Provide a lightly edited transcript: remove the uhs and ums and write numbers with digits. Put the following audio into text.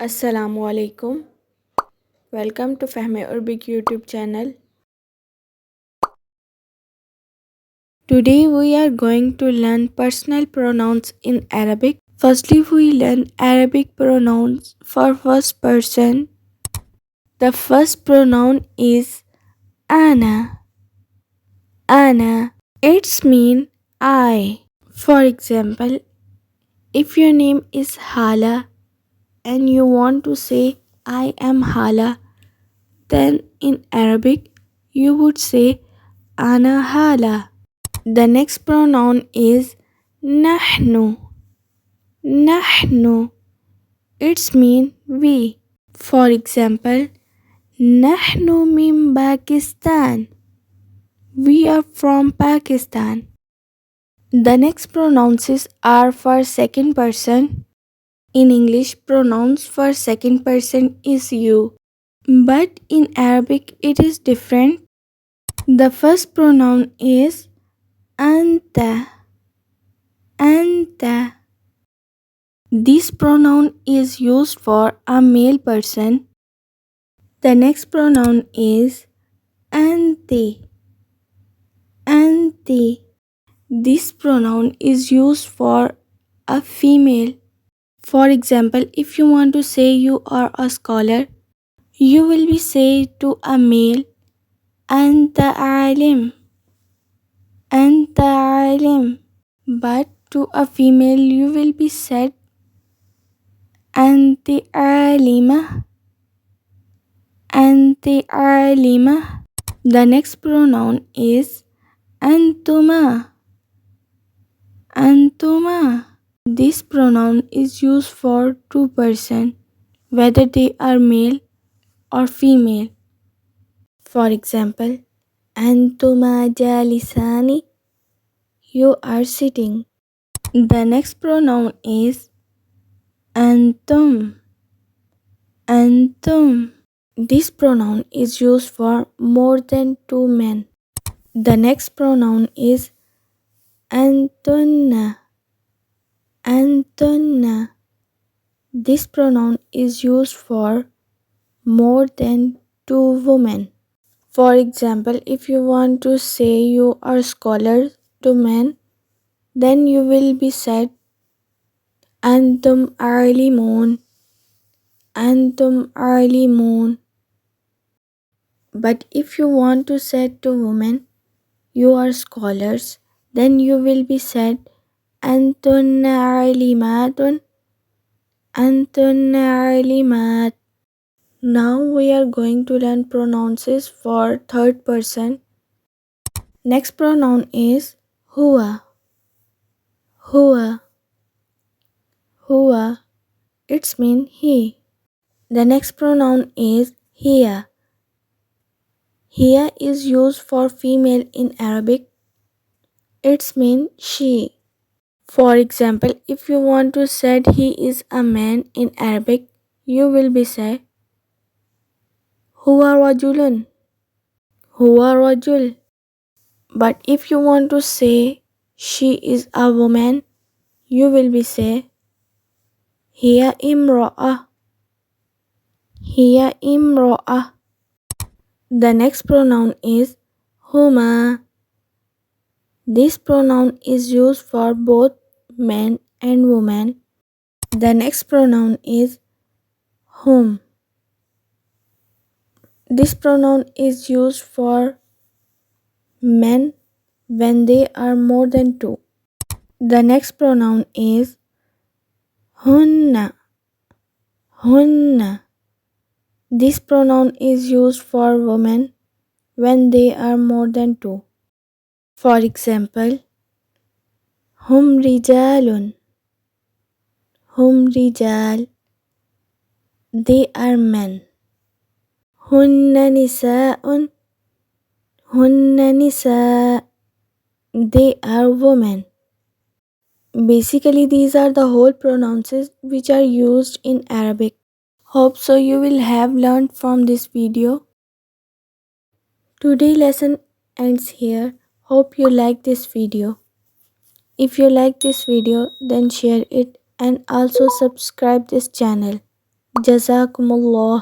Assalamu alaikum. Welcome to Fahameurbic YouTube channel. Today we are going to learn personal pronouns in Arabic. Firstly, we learn Arabic pronouns for first person. The first pronoun is ana. Ana. It's mean I. For example, if your name is Hala and you want to say I am Hala, then in Arabic you would say ana hala. The next pronoun is nahnu. Nahnu. It's mean we. For example, nahnu min Pakistan. We are from Pakistan. The next pronouns are for second person. In English, pronouns for second person is you. But in Arabic, it is different. The first pronoun is anta. Anta. This pronoun is used for a male person. The next pronoun is anti. Anti. This pronoun is used for a female. For example, if you want to say you are a scholar, you will be say to a male, anta alim. Anta alim. But to a female, you will be said, anti alima. Anti alima. The next pronoun is antuma. Antuma. This pronoun is used for two person, whether they are male or female. For example, antuma jalisani. You are sitting. The next pronoun is antum. Antum. This pronoun is used for more than two men. The next pronoun is antunna. Antunna. This pronoun is used for more than two women. For example, if you want to say you are scholars to men, then you will be said antum alimun. Antum alimun. But if you want to say to women, you are scholars, then you will be said antunna alimatun. Antunna alimat. Now we are going to learn pronouns for third person. Next pronoun is huwa. Huwa. Huwa. It's mean he. The next pronoun is hiya. Hiya is used for female in Arabic. It's mean she. For example, if you want to say he is a man in Arabic, you will be say huwa rajulun. Huwa rajul. But if you want to say she is a woman, you will be say hiya imra'a. Hiya imra'a. The next pronoun is huma. This pronoun is used for both men and women. The next pronoun is hum. This pronoun is used for men when they are more than two. The next pronoun is hunna. Hunna. This pronoun is used for women when they are more than two. For example, hum rijalun. Hum rijal. They are men. Hunna nisa'un. Hunna nisa'. They are women. Basically, these are the whole pronouns which are used in Arabic. Hope so you will have learned from this video. Today's lesson ends here. Hope you like this video. If you like this video, then share it and also subscribe this channel. Jazakumullah.